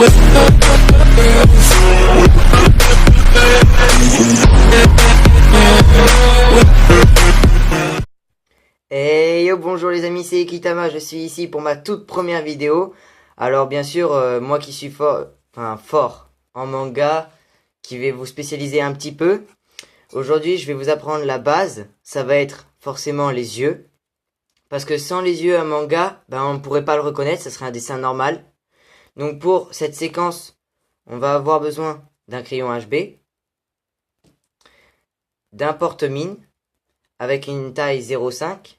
Hey yo, bonjour les amis, c'est Ekitama, je suis ici pour ma toute première vidéo. Alors bien sûr, moi qui suis fort en manga, qui vais vous spécialiser un petit peu. Aujourd'hui, je vais vous apprendre la base, ça va être forcément les yeux. Parce que sans les yeux, un manga, on ne pourrait pas le reconnaître, ça serait un dessin normal. Donc pour cette séquence, on va avoir besoin d'un crayon HB, d'un porte-mine avec une taille 0,5,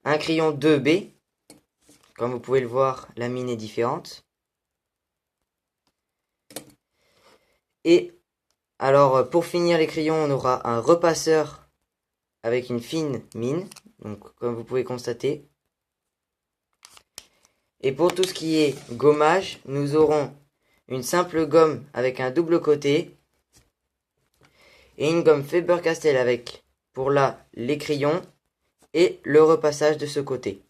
un crayon 2B, comme vous pouvez le voir, la mine est différente. Et alors pour finir les crayons, on aura un repasseur avec une fine mine, donc comme vous pouvez constater. Et pour tout ce qui est gommage, nous aurons une simple gomme avec un double côté et une gomme Faber-Castell avec, pour là, les crayons et le repassage de ce côté.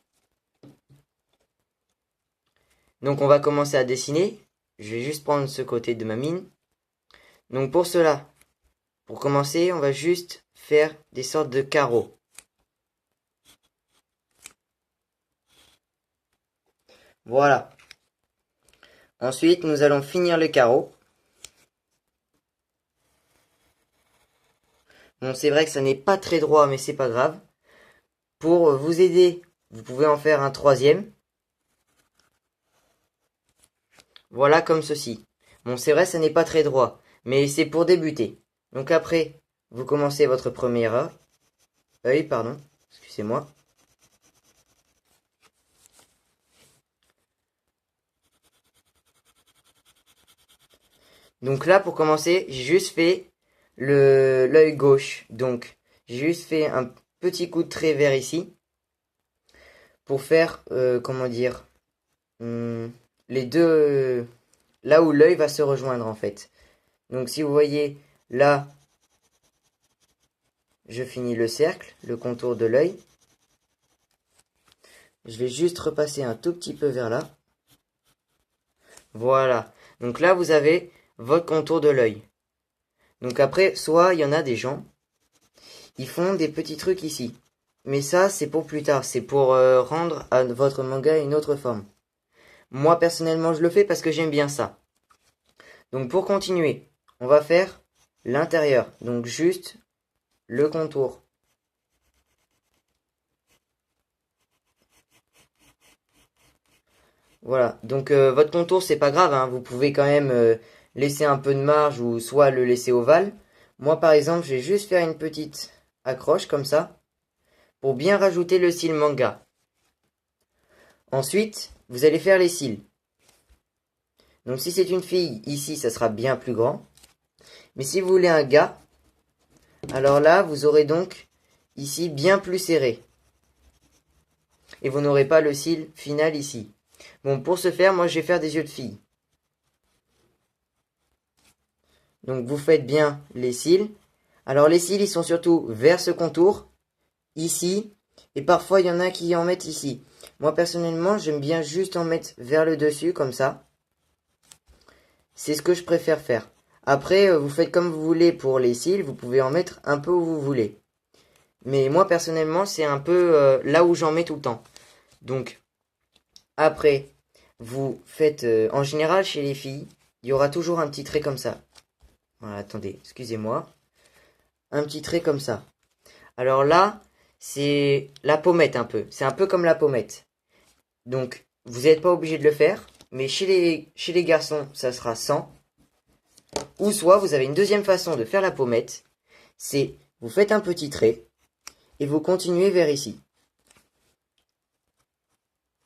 Donc on va commencer à dessiner. Je vais juste prendre ce côté de ma mine. Donc pour cela, pour commencer, on va juste faire des sortes de carreaux. Voilà. Ensuite, nous allons finir les carreaux. Bon, c'est vrai que ça n'est pas très droit, mais c'est pas grave. Pour vous aider, vous pouvez en faire un troisième. Voilà comme ceci. Bon, c'est vrai, ça n'est pas très droit, mais c'est pour débuter. Donc après, vous commencez votre premier œil, excusez-moi. Donc là, pour commencer, j'ai juste fait l'œil gauche. Donc, j'ai juste fait un petit coup de trait vers ici. Pour faire, les deux, là où l'œil va se rejoindre en fait. Donc si vous voyez, là, je finis le cercle, le contour de l'œil. Je vais juste repasser un tout petit peu vers là. Voilà. Donc là, vous avez votre contour de l'œil. Donc après, soit il y en a des gens, ils font des petits trucs ici. Mais ça, c'est pour plus tard. C'est pour rendre à votre manga une autre forme. Moi, personnellement, je le fais parce que j'aime bien ça. Donc pour continuer, on va faire l'intérieur. Donc juste le contour. Voilà. Donc votre contour, c'est pas grave, hein. Vous pouvez quand même laisser un peu de marge ou soit le laisser ovale. Moi, par exemple, je vais juste faire une petite accroche comme ça pour bien rajouter le style manga. Ensuite, vous allez faire les cils. Donc si c'est une fille, ici, ça sera bien plus grand. Mais si vous voulez un gars, alors là, vous aurez donc ici bien plus serré. Et vous n'aurez pas le cil final ici. Bon, pour ce faire, moi, je vais faire des yeux de fille. Donc vous faites bien les cils. Alors les cils, ils sont surtout vers ce contour, ici. Et parfois, il y en a qui en mettent ici. Moi, personnellement, j'aime bien juste en mettre vers le dessus, comme ça. C'est ce que je préfère faire. Après, vous faites comme vous voulez pour les cils. Vous pouvez en mettre un peu où vous voulez. Mais moi, personnellement, c'est un peu là où j'en mets tout le temps. Donc, après, vous faites... en général, chez les filles, il y aura toujours un petit trait comme ça. Voilà, attendez, excusez-moi. Un petit trait comme ça. Alors là, c'est la pommette un peu. C'est un peu comme la pommette. Donc, vous n'êtes pas obligé de le faire. Mais chez les garçons, ça sera sans. Ou soit, vous avez une deuxième façon de faire la pommette. C'est, vous faites un petit trait. Et vous continuez vers ici.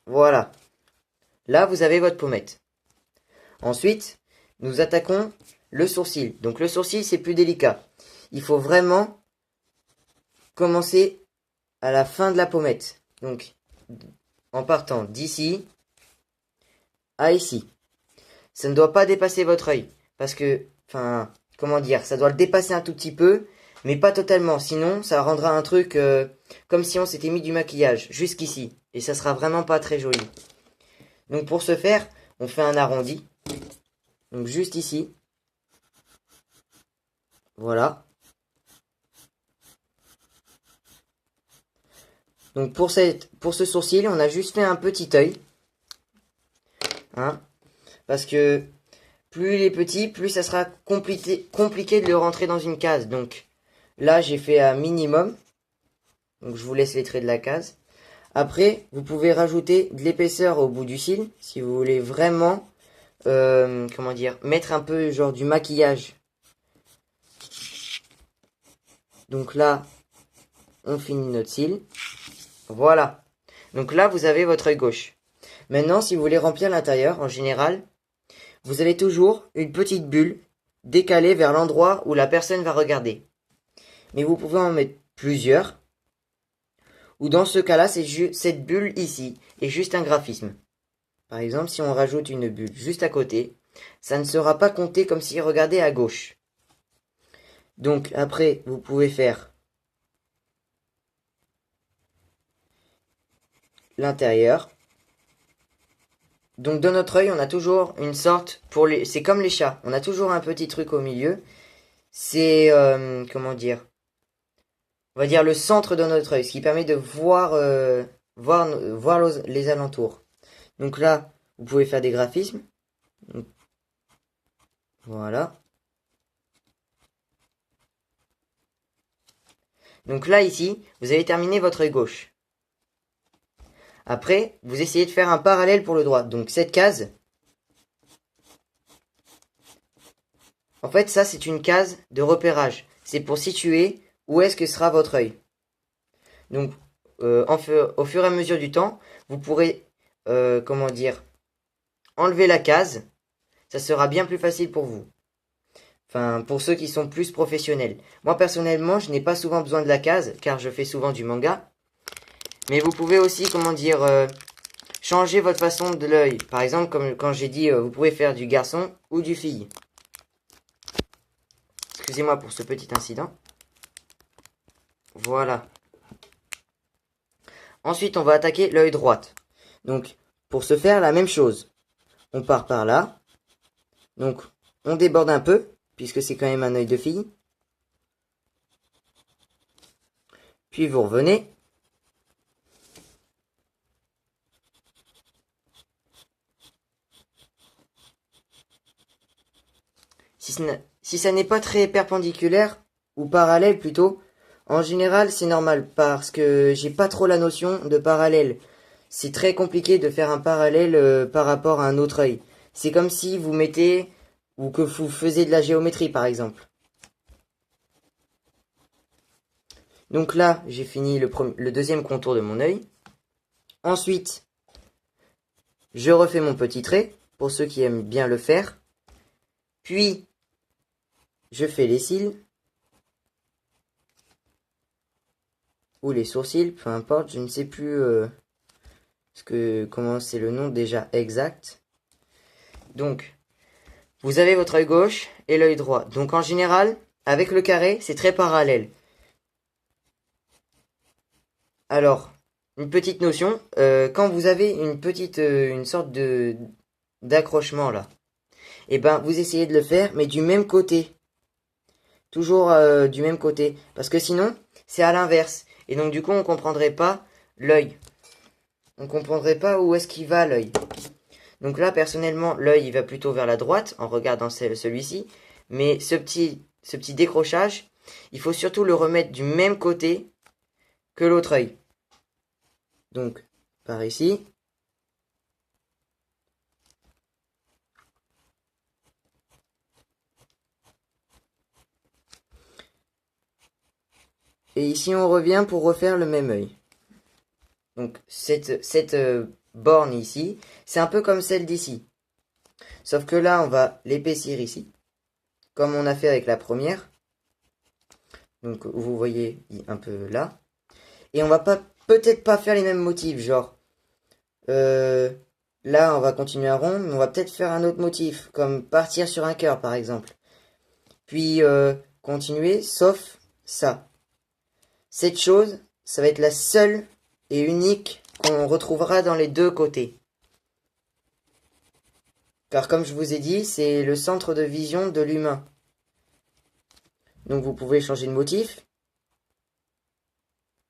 Voilà. Là, vous avez votre pommette. Ensuite, nous attaquons le sourcil. Donc le sourcil, c'est plus délicat. Il faut vraiment commencer à la fin de la pommette. Donc, en partant d'ici à ici. Ça ne doit pas dépasser votre œil. Parce que, ça doit le dépasser un tout petit peu, mais pas totalement. Sinon, ça rendra un truc comme si on s'était mis du maquillage jusqu'ici. Et ça sera vraiment pas très joli. Donc pour ce faire, on fait un arrondi. Donc juste ici. Voilà. Donc pour ce sourcil, on a juste fait un petit œil. Hein, parce que plus il est petit, plus ça sera compliqué de le rentrer dans une case. Donc là, j'ai fait un minimum. Donc je vous laisse les traits de la case. Après, vous pouvez rajouter de l'épaisseur au bout du cil. Si vous voulez vraiment, comment dire, mettre un peu genre du maquillage. Donc là, on finit notre cil. Voilà. Donc là, vous avez votre œil gauche. Maintenant, si vous voulez remplir l'intérieur, en général, vous avez toujours une petite bulle décalée vers l'endroit où la personne va regarder. Mais vous pouvez en mettre plusieurs. Ou dans ce cas-là, c'est cette bulle ici est juste un graphisme. Par exemple, si on rajoute une bulle juste à côté, ça ne sera pas compté comme s'il regardait à gauche. Donc après, vous pouvez faire l'intérieur. Donc dans notre œil, on a toujours une sorte, c'est comme les chats, on a toujours un petit truc au milieu. C'est, comment dire, on va dire le centre de notre œil, ce qui permet de voir, voir les alentours. Donc là, vous pouvez faire des graphismes. Donc, voilà. Donc là, ici, vous avez terminé votre œil gauche. Après, vous essayez de faire un parallèle pour le droit. Donc cette case, en fait, ça c'est une case de repérage. C'est pour situer où est-ce que sera votre œil. Donc, au fur et à mesure du temps, vous pourrez, comment dire, enlever la case. Ça sera bien plus facile pour vous. Enfin, pour ceux qui sont plus professionnels. Moi, personnellement, je n'ai pas souvent besoin de la case, car je fais souvent du manga. Mais vous pouvez aussi, comment dire, changer votre façon de l'œil. Par exemple, comme quand j'ai dit, vous pouvez faire du garçon ou du fille. Excusez-moi pour ce petit incident. Voilà. Ensuite, on va attaquer l'œil droit. Donc, pour ce faire, la même chose. On part par là. Donc, on déborde un peu, puisque c'est quand même un œil de fille. Puis vous revenez. Si ça n'est pas très perpendiculaire, ou parallèle plutôt, en général c'est normal, parce que j'ai pas trop la notion de parallèle. C'est très compliqué de faire un parallèle par rapport à un autre œil. C'est comme si vous mettez, ou que vous faisiez de la géométrie par exemple. Donc là, j'ai fini le deuxième contour de mon œil. Ensuite, je refais mon petit trait, pour ceux qui aiment bien le faire. Puis, je fais les cils. Ou les sourcils, peu importe, je ne sais plus comment c'est le nom déjà exact. Donc, vous avez votre œil gauche et l'œil droit. Donc en général, avec le carré, c'est très parallèle. Alors, une petite notion, quand vous avez une sorte d'accrochement là, et ben vous essayez de le faire, mais du même côté. Toujours du même côté. Parce que sinon, c'est à l'inverse. Et donc du coup, on comprendrait pas l'œil. On comprendrait pas où est-ce qu'il va l'œil. Donc là, personnellement, l'œil il va plutôt vers la droite en regardant celui-ci. Mais ce petit décrochage, il faut surtout le remettre du même côté que l'autre œil. Donc, par ici. Et ici, on revient pour refaire le même œil. Donc, cette borne ici, c'est un peu comme celle d'ici. Sauf que là, on va l'épaissir ici, comme on a fait avec la première. Donc, vous voyez un peu là. Et on va peut-être pas faire les mêmes motifs, genre, là, on va continuer à rond, mais on va peut-être faire un autre motif, comme partir sur un cœur, par exemple. Puis, continuer, sauf ça. Cette chose, ça va être la seule et unique qu'on retrouvera dans les deux côtés. Car comme je vous ai dit, c'est le centre de vision de l'humain. Donc vous pouvez changer de motif.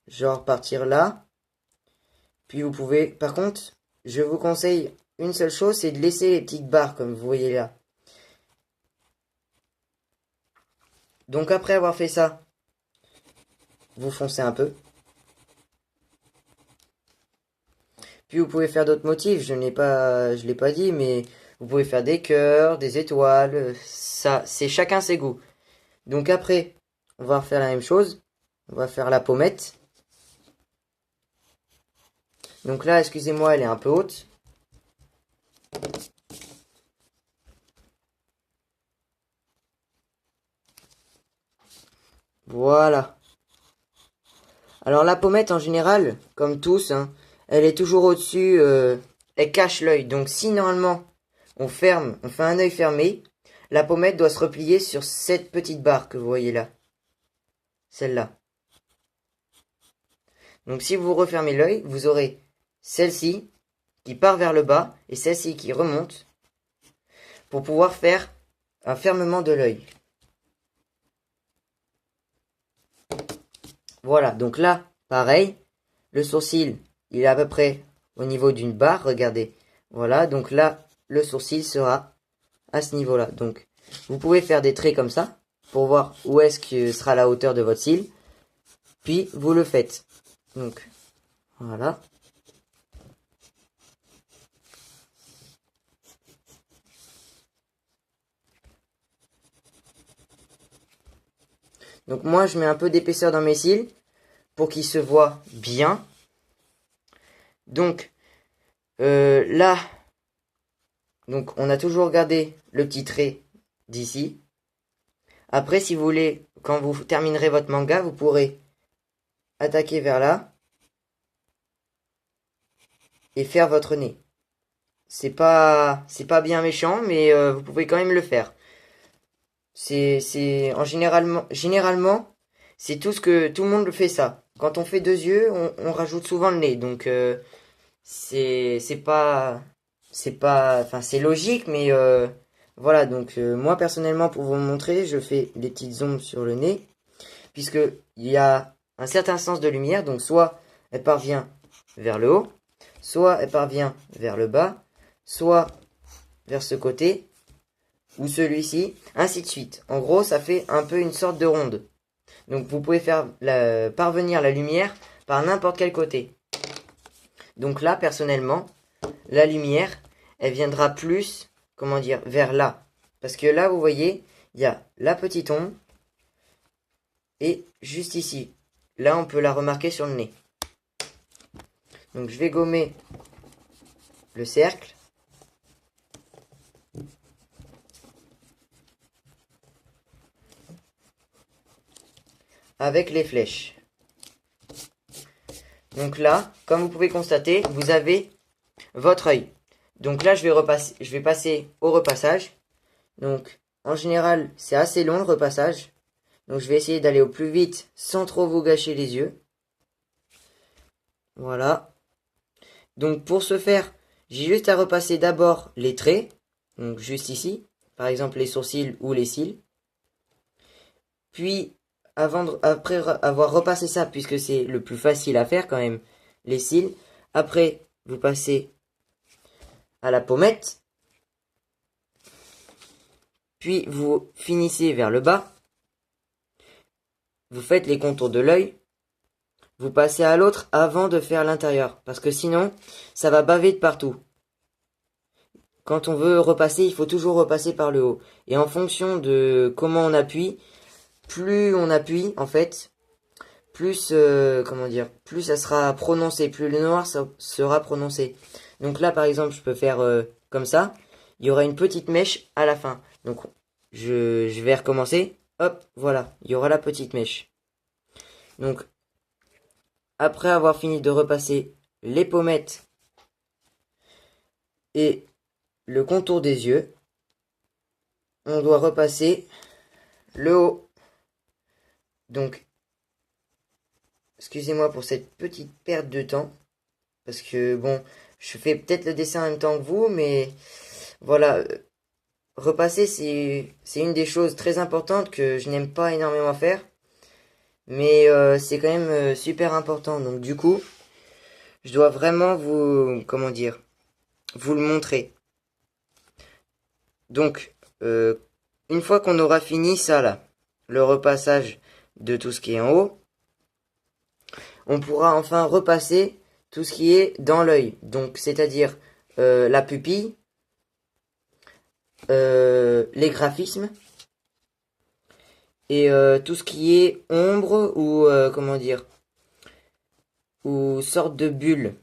Genre partir là. Puis vous pouvez... Par contre, je vous conseille une seule chose, c'est de laisser les petites barres comme vous voyez là. Donc après avoir fait ça, vous foncez un peu. Puis vous pouvez faire d'autres motifs, je l'ai pas dit, mais vous pouvez faire des cœurs, des étoiles, ça, c'est chacun ses goûts. Donc après, on va refaire la même chose. On va faire la pommette. Donc là, excusez-moi, elle est un peu haute. Voilà. Alors la pommette en général, comme tous, hein, elle est toujours au-dessus, elle cache l'œil. Donc si normalement on ferme, on fait un œil fermé, la pommette doit se replier sur cette petite barre que vous voyez là. Celle-là. Donc si vous refermez l'œil, vous aurez celle-ci qui part vers le bas et celle-ci qui remonte pour pouvoir faire un fermement de l'œil. Voilà, donc là, pareil, le sourcil, il est à peu près au niveau d'une barre, regardez. Voilà, donc là, le sourcil sera à ce niveau-là. Donc, vous pouvez faire des traits comme ça, pour voir où est-ce que sera la hauteur de votre cil. Puis, vous le faites. Donc, voilà. Donc moi, je mets un peu d'épaisseur dans mes cils, pour qu'ils se voient bien. Donc, là, donc on a toujours gardé le petit trait d'ici. Après, si vous voulez, quand vous terminerez votre manga, vous pourrez attaquer vers là et faire votre nez. C'est pas bien méchant, mais vous pouvez quand même le faire. Généralement, c'est tout ce que tout le monde fait ça. Quand on fait deux yeux, on rajoute souvent le nez. Donc enfin c'est logique, mais voilà. Donc moi personnellement, pour vous montrer, je fais des petites ombres sur le nez, puisque il y a un certain sens de lumière. Donc soit elle parvient vers le haut, soit elle parvient vers le bas, soit vers ce côté ou celui-ci, ainsi de suite. En gros, ça fait un peu une sorte de ronde. Donc vous pouvez faire parvenir la lumière par n'importe quel côté. Donc là, personnellement, la lumière, elle viendra plus, comment dire, vers là. Parce que là, vous voyez, il y a la petite ombre et juste ici. Là, on peut la remarquer sur le nez. Donc je vais gommer le cercle. Avec les flèches. Donc là, comme vous pouvez constater, vous avez votre œil. Donc là, je vais passer au repassage. Donc, en général, c'est assez long le repassage. Donc je vais essayer d'aller au plus vite sans trop vous gâcher les yeux. Voilà. Donc pour ce faire, j'ai juste à repasser d'abord les traits. Donc juste ici. Par exemple les sourcils ou les cils. Puis après avoir repassé ça, puisque c'est le plus facile à faire quand même, les cils. Après, vous passez à la pommette. Puis vous finissez vers le bas. Vous faites les contours de l'œil. Vous passez à l'autre avant de faire l'intérieur. Parce que sinon, ça va baver de partout. Quand on veut repasser, il faut toujours repasser par le haut. Et en fonction de comment on appuie, plus on appuie, en fait, plus, comment dire, plus ça sera prononcé, plus le noir sera prononcé. Donc là, par exemple, je peux faire comme ça. Il y aura une petite mèche à la fin. Donc, je vais recommencer. Hop, voilà, il y aura la petite mèche. Donc, après avoir fini de repasser les pommettes et le contour des yeux, on doit repasser le haut. Donc, excusez-moi pour cette petite perte de temps. Parce que, bon, je fais peut-être le dessin en même temps que vous, mais Voilà, repasser, c'est une des choses très importantes que je n'aime pas énormément faire. Mais c'est quand même super important. Donc du coup, je dois vraiment vous, comment dire, vous le montrer. Donc, une fois qu'on aura fini ça là, le repassage de tout ce qui est en haut, on pourra enfin repasser tout ce qui est dans l'œil. Donc, c'est-à-dire la pupille, les graphismes et tout ce qui est ombre ou comment dire, ou sorte de bulle.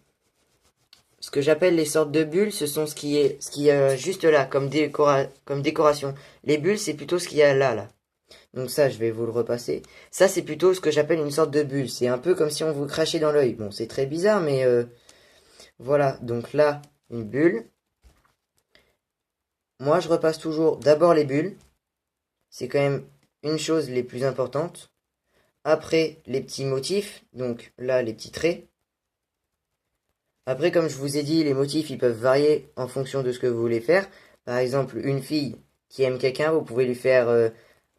Ce que j'appelle les sortes de bulles, ce sont ce qui est juste là, comme décoration. Les bulles, c'est plutôt ce qu'il y a là, là. Donc ça, je vais vous le repasser. Ça, c'est plutôt ce que j'appelle une sorte de bulle. C'est un peu comme si on vous crachait dans l'œil. Bon, c'est très bizarre, mais voilà. Donc là, une bulle. Moi, je repasse toujours d'abord les bulles. C'est quand même une chose les plus importantes. Après, les petits motifs. Donc là, les petits traits. Après, comme je vous ai dit, les motifs, ils peuvent varier en fonction de ce que vous voulez faire. Par exemple, une fille qui aime quelqu'un, vous pouvez lui faire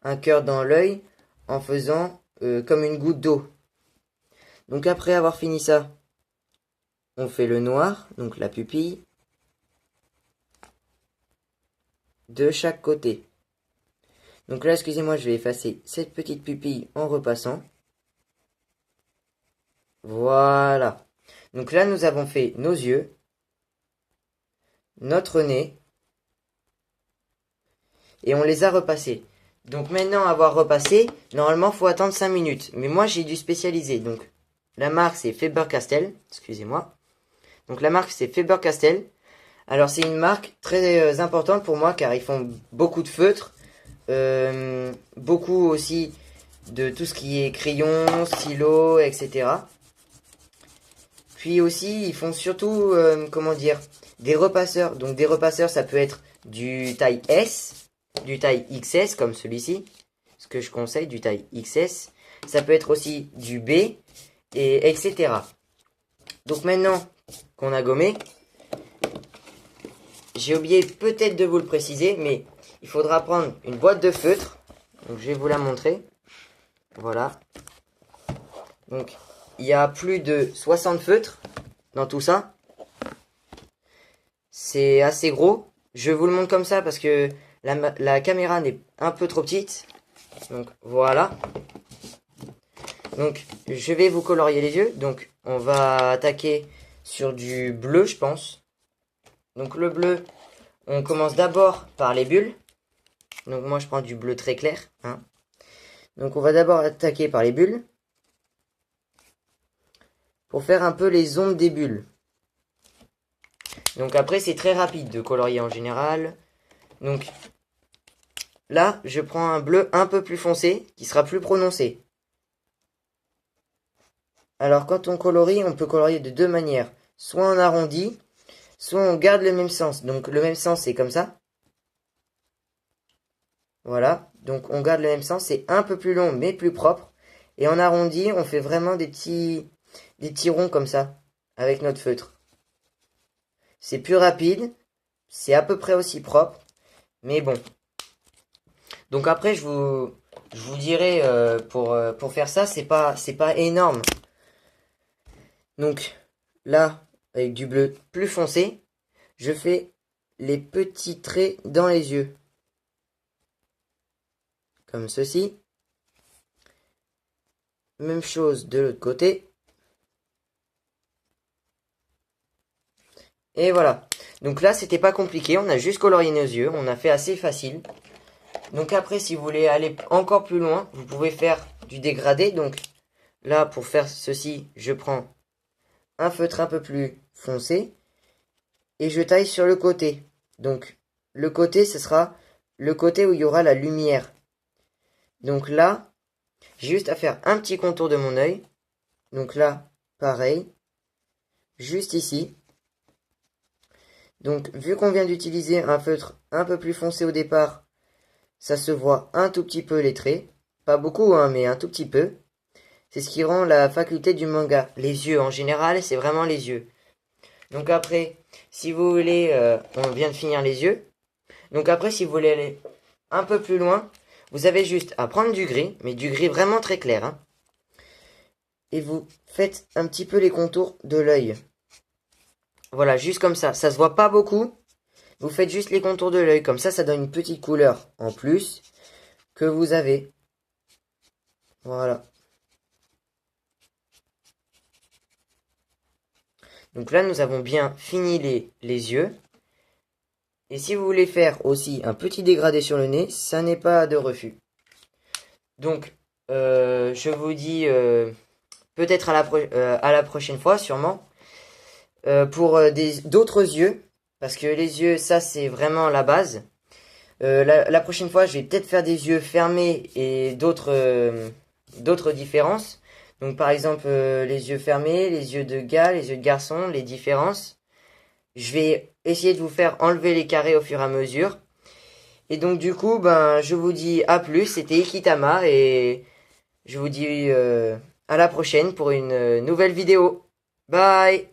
un cœur dans l'œil en faisant comme une goutte d'eau. Donc après avoir fini ça, on fait le noir, donc la pupille, de chaque côté. Donc là, excusez-moi, je vais effacer cette petite pupille en repassant. Voilà. Donc là, nous avons fait nos yeux, notre nez, et on les a repassés. Donc maintenant avoir repassé, normalement faut attendre 5 minutes. Mais moi j'ai dû spécialiser. Donc la marque c'est Faber-Castell, excusez-moi. Donc la marque c'est Faber-Castell. Alors c'est une marque très importante pour moi car ils font beaucoup de feutres. Beaucoup aussi de tout ce qui est crayon, stylo, etc. Puis aussi ils font surtout, comment dire, des repasseurs. Donc des repasseurs ça peut être du taille S, du taille XS comme celui-ci, ce que je conseille, du taille XS. Ça peut être aussi du B, et etc. Donc maintenant qu'on a gommé, j'ai oublié peut-être de vous le préciser, mais il faudra prendre une boîte de feutre. Donc je vais vous la montrer. Voilà. Donc il y a plus de 60 feutres dans tout ça. C'est assez gros. Je vous le montre comme ça parce que la caméra n'est un peu trop petite. Donc voilà. Donc je vais vous colorier les yeux. Donc on va attaquer sur du bleu, je pense. Donc le bleu, on commence d'abord par les bulles. Donc moi je prends du bleu très clair. Hein. Donc on va d'abord attaquer par les bulles. Pour faire un peu les ombres des bulles. Donc après c'est très rapide de colorier en général. Donc là je prends un bleu un peu plus foncé qui sera plus prononcé. Alors quand on colorie, on peut colorier de deux manières. Soit on arrondit, soit on garde le même sens. Donc le même sens c'est comme ça. Voilà, donc on garde le même sens, c'est un peu plus long mais plus propre. Et en arrondi, on fait vraiment des petits ronds comme ça, avec notre feutre. C'est plus rapide, c'est à peu près aussi propre, mais bon. Donc après, je vous dirai, pour faire ça, c'est pas énorme. Donc là, avec du bleu plus foncé, je fais les petits traits dans les yeux. Comme ceci. Même chose de l'autre côté. Et voilà. Donc là, c'était pas compliqué. On a juste colorié nos yeux. On a fait assez facile. Donc après, si vous voulez aller encore plus loin, vous pouvez faire du dégradé. Donc là, pour faire ceci, je prends un feutre un peu plus foncé. Et je taille sur le côté. Donc le côté, ce sera le côté où il y aura la lumière. Donc là, j'ai juste à faire un petit contour de mon œil. Donc là, pareil. Juste ici. Donc, vu qu'on vient d'utiliser un feutre un peu plus foncé au départ, ça se voit un tout petit peu les traits. Pas beaucoup, hein, mais un tout petit peu. C'est ce qui rend la faculté du manga. Les yeux, en général, c'est vraiment les yeux. Donc après, Si vous voulez, on vient de finir les yeux. Donc après, si vous voulez aller un peu plus loin, vous avez juste à prendre du gris, mais du gris vraiment très clair, hein. Et vous faites un petit peu les contours de l'œil. Voilà, juste comme ça. Ça se voit pas beaucoup. Vous faites juste les contours de l'œil. Comme ça donne une petite couleur en plus que vous avez. Voilà. Donc là, nous avons bien fini les yeux. Et si vous voulez faire aussi un petit dégradé sur le nez, ça n'est pas de refus. Donc, je vous dis peut-être à la prochaine fois, sûrement. Pour d'autres yeux, parce que les yeux, ça c'est vraiment la base. La prochaine fois, je vais peut-être faire des yeux fermés et d'autres différences. Donc par exemple, les yeux fermés, les yeux de gars, les yeux de garçon, les différences. Je vais essayer de vous faire enlever les carrés au fur et à mesure. Et donc du coup, ben, je vous dis à plus. C'était Ikitama et je vous dis à la prochaine pour une nouvelle vidéo. Bye!